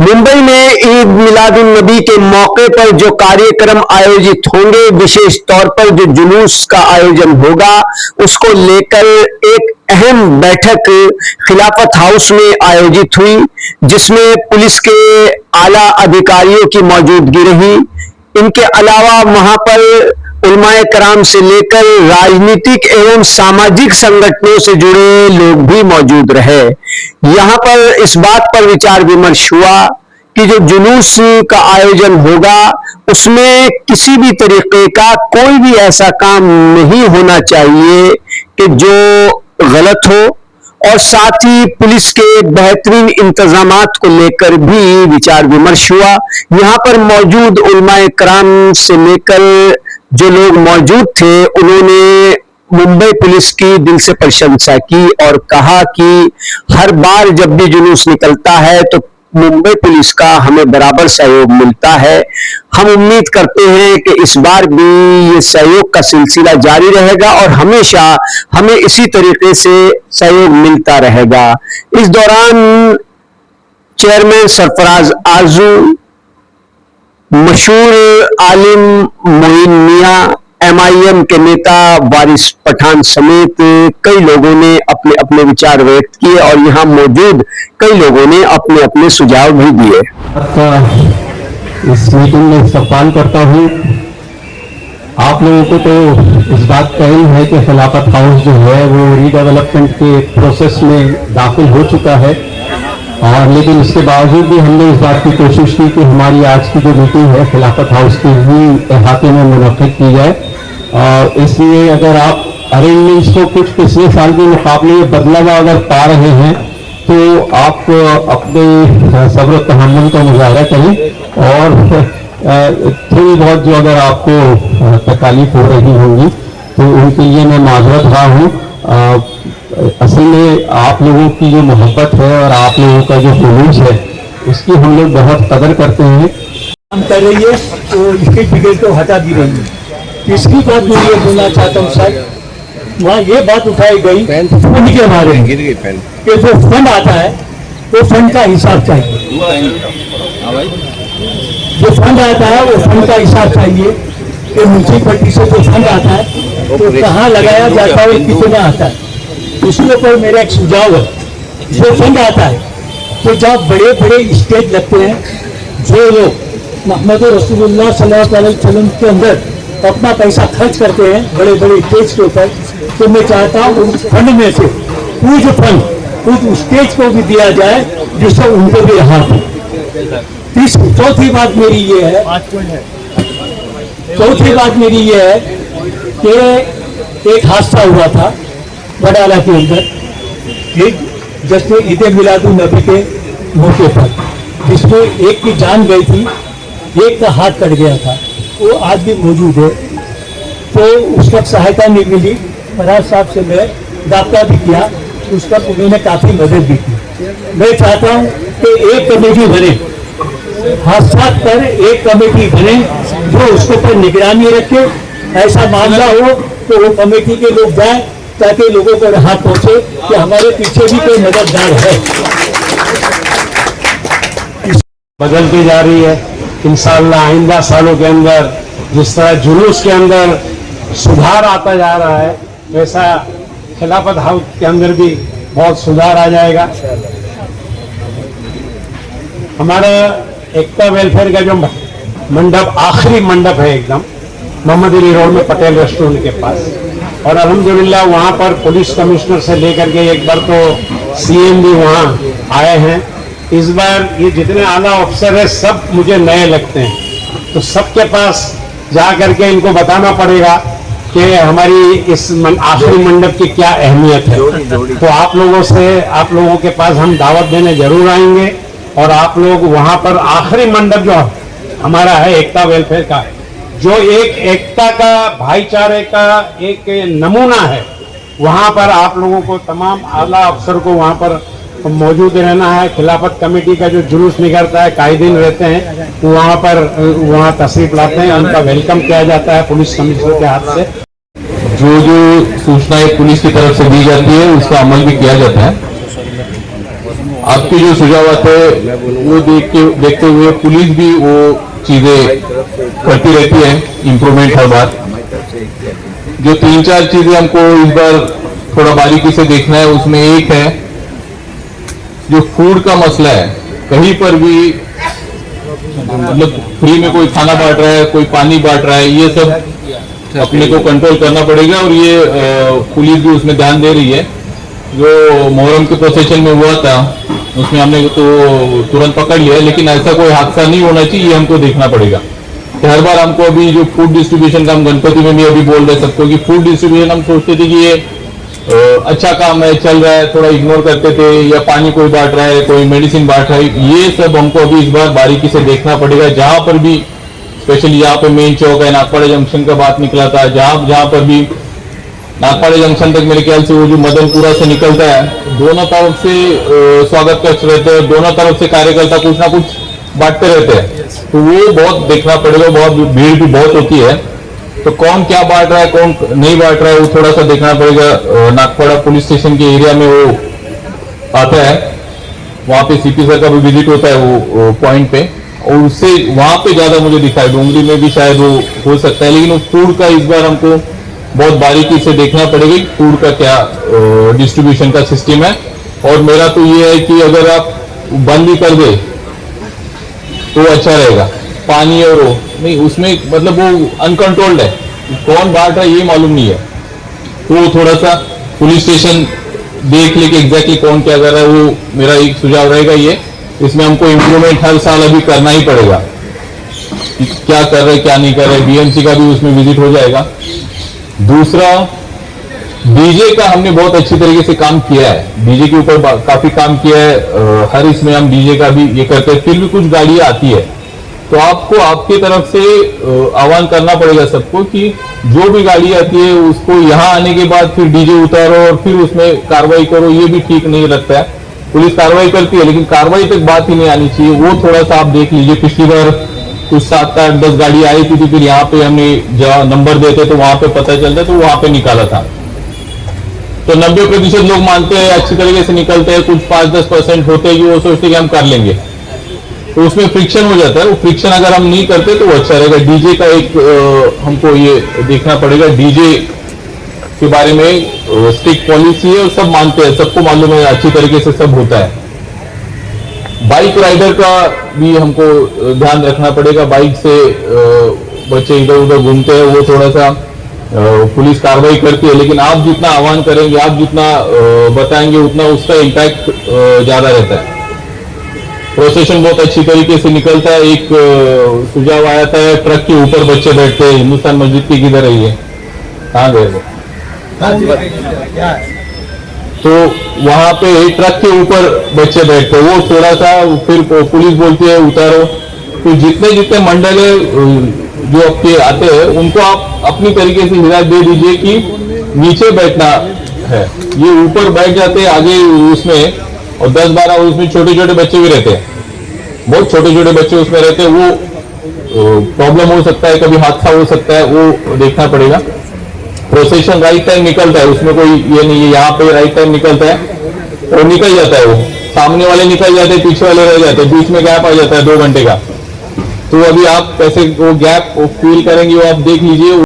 मुंबई में ईद मिलादुन नबी के मौके पर जो कार्यक्रम आयोजित होंगे, विशेष तौर पर जो जुलूस का आयोजन होगा, उसको लेकर एक अहम बैठक खिलाफत हाउस में आयोजित हुई, जिसमें पुलिस के आला अधिकारियों की मौजूदगी रही। इनके अलावा वहां पर उलमाए कराम से लेकर राजनीतिक एवं सामाजिक संगठनों से जुड़े लोग भी मौजूद रहे। यहां पर इस बात पर विचार विमर्श हुआ कि जो जुलूस का आयोजन होगा, उसमें किसी भी तरीके का कोई भी ऐसा काम नहीं होना चाहिए कि जो गलत हो, और साथ ही पुलिस के बेहतरीन इंतजामात को लेकर भी विचार विमर्श हुआ। यहां पर मौजूद उलमाए कराम से लेकर जो लोग मौजूद थे, उन्होंने मुंबई पुलिस की दिल से प्रशंसा की और कहा कि हर बार जब भी जुलूस निकलता है तो मुंबई पुलिस का हमें बराबर सहयोग मिलता है। हम उम्मीद करते हैं कि इस बार भी ये सहयोग का सिलसिला जारी रहेगा और हमेशा हमें इसी तरीके से सहयोग मिलता रहेगा। इस दौरान चेयरमैन सरफराज आरजू, मशहूर आलिम मोइन मियां, MIM के नेता वारिस पठान समेत कई लोगों ने अपने अपने विचार व्यक्त किए और यहाँ मौजूद कई लोगों ने अपने अपने सुझाव भी दिए। इस मीटिंग में इस्तकबाल करता हूँ। आप लोगों को तो इस बात का इल्म है कि खिलाफत हाउस जो है वो रीडेवलपमेंट के प्रोसेस में दाखिल हो चुका है, और लेकिन इसके बावजूद भी हमने इस बात की कोशिश की कि हमारी आज की जो मीटिंग है खिलाफत हाउस के ही अहाते में मुनक्किद की जाए। और इसलिए अगर आप अरेंजमेंट्स को कुछ पिछले साल के मुकाबले बदलाव अगर पा रहे हैं तो आप अपने सब्र तहम्मुल का मुजाहरा करें, और थोड़ी बहुत जो अगर आपको तकालीफ हो रही होंगी तो उनके लिए मैं माजरत रहा हूँ। असल में आप लोगों की जो मोहब्बत है और आप लोगों का जो जुलूस है, उसकी हम लोग बहुत कदर करते हैं। काम कर रही है तो इसके टिकट को हटा दी रही है। इसकी बात मैं ये बोलना चाहता हूँ सर, वहाँ ये बात उठाई गई फंड के बारे में कि जो फंड आता है वो फंड का हिसाब चाहिए। जो फंड आता है वो फंड का हिसाब चाहिए कि म्यूनसिपलिटी से जो फंड आता है तो कहाँ लगाया जाता है, कितना आता है। उसके ऊपर मेरा एक सुझाव है, जो फंड आता है तो जब बड़े बड़े स्टेज लगते हैं, जो लोग मोहम्मद रसूलुल्लाह सल्लल्लाहु अलैहि वसल्लम के अंदर अपना पैसा खर्च करते हैं बड़े बड़े स्टेज के ऊपर, तो मैं चाहता हूँ उस फंड में से कुछ फंड उस स्टेज को भी दिया जाए जिससे उनको भी राहत हो। चौथी बात मेरी ये है कि एक हादसा हुआ था वडाला के अंदर, एक जश्न ईद मिलादुन नबी के मौके पर, जिसमें एक की जान गई थी, एक का हाथ कट गया था, वो आज भी मौजूद है। तो उसका सहायता नहीं मिली, फराज साहब से मैं रब्ता भी किया, उसका उन्होंने काफ़ी मदद भी की। मैं चाहता हूँ कि एक कमेटी बने, हादसा पर एक कमेटी बने जो उसके ऊपर निगरानी रखे। ऐसा मामला हो तो वो कमेटी के लोग जाए ताकि लोगों को राहत पहुंचे कि हमारे पीछे भी कोई मददगार है। बदलती जा रही है। इंशाअल्लाह आइंदा सालों के अंदर जिस तरह जुलूस के अंदर सुधार आता जा रहा है, वैसा खिलाफत हाउस के अंदर भी बहुत सुधार आ जाएगा। हमारा एकता वेलफेयर का जो मंडप, आखिरी मंडप है एकदम मोहम्मद अली रोड में पटेल रेस्टोरेंट के पास, और अल्हम्दुलिल्लाह वहाँ पर पुलिस कमिश्नर से लेकर के एक बार तो CM भी वहाँ आए हैं। इस बार ये जितने आला अफसर है सब मुझे नए लगते हैं, तो सबके पास जा करके इनको बताना पड़ेगा कि हमारी इस आखिरी मंडप की क्या अहमियत है। तो आप लोगों के पास हम दावत देने जरूर आएंगे, और आप लोग वहाँ पर आखिरी मंडप जो हमारा है एकता वेलफेयर का, जो एक एकता का, भाईचारे का एक नमूना है, वहाँ पर आप लोगों को तमाम आला अफसर को वहाँ पर मौजूद रहना है। खिलाफत कमेटी का जो जुलूस निकलता है, कायदीन रहते हैं, तो वहाँ तशरीफ लाते हैं, उनका वेलकम किया जाता है पुलिस कमिश्नर के हाथ से। जो सूचनाएं पुलिस की तरफ से दी जाती है उसका अमल भी किया जाता है। आपके जो सुझाव थे वो देखते हुए पुलिस भी वो चीजें करती रहती है, इम्प्रूवमेंट हर बार। जो 3-4 चीजें हमको इस बार थोड़ा बारीकी से देखना है, उसमें एक है जो फूड का मसला है। कहीं पर भी मतलब फ्री में कोई खाना बांट रहा है, कोई पानी बांट रहा है, ये सब अपने को कंट्रोल करना पड़ेगा और ये पुलिस भी उसमें ध्यान दे रही है। जो मोहर्रम के प्रोसेशन में हुआ था उसमें हमने तो तुरंत पकड़ लिया, लेकिन ऐसा कोई हादसा नहीं होना चाहिए, ये हमको देखना पड़ेगा। कि हर बार हमको अभी जो फूड डिस्ट्रीब्यूशन का हम गणपति में भी अभी बोल रहे सबको कि फूड डिस्ट्रीब्यूशन हम सोचते थे कि ये अच्छा काम है, चल रहा है, थोड़ा इग्नोर करते थे, या पानी कोई बांट रहा है, कोई मेडिसिन बांट रहा है, ये सब हमको अभी इस बार बारीकी से देखना पड़ेगा। जहां पर भी स्पेशली यहाँ पे मेन चौक है, नागपाड़ा जंक्शन का बात निकला था, जहां पर भी नागपाड़ा जंक्शन तक मेरे ख्याल से वो जो मदनपुरा से निकलता है, दोनों तरफ से स्वागत कक्ष रहते हैं, दोनों तरफ से कार्यकर्ता कुछ ना कुछ बांटते रहते हैं, तो वो बहुत देखना पड़ेगा। बहुत भीड़ भी बहुत होती है, तो कौन क्या बांट रहा है, कौन नहीं बांट रहा है, वो थोड़ा सा देखना पड़ेगा। नागपाड़ा पुलिस स्टेशन के एरिया में वो आता है, वहां पे सीपी सर का भी विजिट होता है वो पॉइंट पे, और उससे वहां पे ज्यादा मुझे दिखा है। डोंगरी में भी शायद वो हो सकता है, लेकिन वो फूड का इस बार हमको बहुत बारीकी से देखना पड़ेगा, फूड का क्या डिस्ट्रीब्यूशन का सिस्टम है। और मेरा तो ये है कि अगर आप बंद ही कर दे तो अच्छा रहेगा। पानी और वो नहीं, उसमें मतलब वो अनकंट्रोल्ड है, कौन बांट रहा है ये मालूम नहीं है, तो वो थोड़ा सा पुलिस स्टेशन देख ले कि एग्जैक्टली कौन क्या कर रहा है। वो मेरा एक सुझाव रहेगा ये, इसमें हमको इम्प्रूवमेंट हर साल अभी करना ही पड़ेगा, क्या कर रहे क्या नहीं कर रहे। बीएमसी का भी उसमें विजिट हो जाएगा। दूसरा, डीजे का हमने बहुत अच्छी तरीके से काम किया है, डीजे के ऊपर काफी काम किया है। हर इसमें हम डीजे का भी ये करते हैं, फिर भी कुछ गाड़ियां आती है, तो आपको आपकी तरफ से आह्वान करना पड़ेगा सबको कि जो भी गाड़ी आती है उसको यहाँ आने के बाद फिर डीजे उतारो और फिर उसमें कार्रवाई करो, ये भी ठीक नहीं लगता है। पुलिस कार्रवाई करती है, लेकिन कार्रवाई तक बात ही नहीं आनी चाहिए, वो थोड़ा सा आप देख लीजिए। पिछली बार कुछ 7-8-10 गाड़ी आई थी, तो फिर यहाँ पे हमने जहाँ नंबर देते तो वहां पे पता चलता, तो वहां पे निकाला था। तो 90% लोग मानते हैं, अच्छी तरीके से निकलते हैं, कुछ 5-10% होते हैं कि वो सोचते हैं कि हम कर लेंगे, तो उसमें फ्रिक्शन हो जाता है। वो फ्रिक्शन अगर हम नहीं करते तो वो अच्छा रहेगा। डीजे का एक हमको ये देखना पड़ेगा, डीजे के बारे में स्ट्रिक्ट पॉलिसी है और सब मानते हैं, सबको मालूम है, अच्छी तरीके से सब होता है। बाइक राइडर का भी हमको ध्यान रखना पड़ेगा, बाइक से बच्चे इधर उधर घूमते हैं, वो थोड़ा सा पुलिस कार्रवाई करती है, लेकिन आप जितना आह्वान करेंगे, आप जितना बताएंगे, उतना उसका इम्पैक्ट ज्यादा रहता है। प्रोसेशन बहुत अच्छी तरीके से निकलता है। एक सुझाव आया था, ट्रक के ऊपर बच्चे बैठते हैं, हिंदुस्तान मस्जिद की किधर है ये, कहाँ गए वो, तो वहां पे ट्रक के ऊपर बच्चे बैठते हैं, वो थोड़ा सा फिर पुलिस बोलती है उतारो। तो जितने जितने मंडल है जो आपके आते हैं, उनको आप अपनी तरीके से हिदायत दे दीजिए कि नीचे बैठना है, ये ऊपर बैठ जाते हैं आगे उसमें, और 10-12 उसमें छोटे छोटे बच्चे भी रहते हैं, बहुत छोटे छोटे बच्चे उसमें रहते हैं, वो प्रॉब्लम हो सकता है, कभी हादसा हो सकता है, वो देखना पड़ेगा। प्रोसेशन राइट टाइम निकलता है, उसमें कोई ये नहीं है, यहाँ पे राइट टाइम निकलता है और निकल जाता है, वो सामने वाले निकल जाते हैं, पीछे वाले रह जाते हैं, बीच में गैप आ जाता है 2 घंटे का। तो अभी आप कैसे वो गैप फील करेंगे, वो आप देख लीजिए।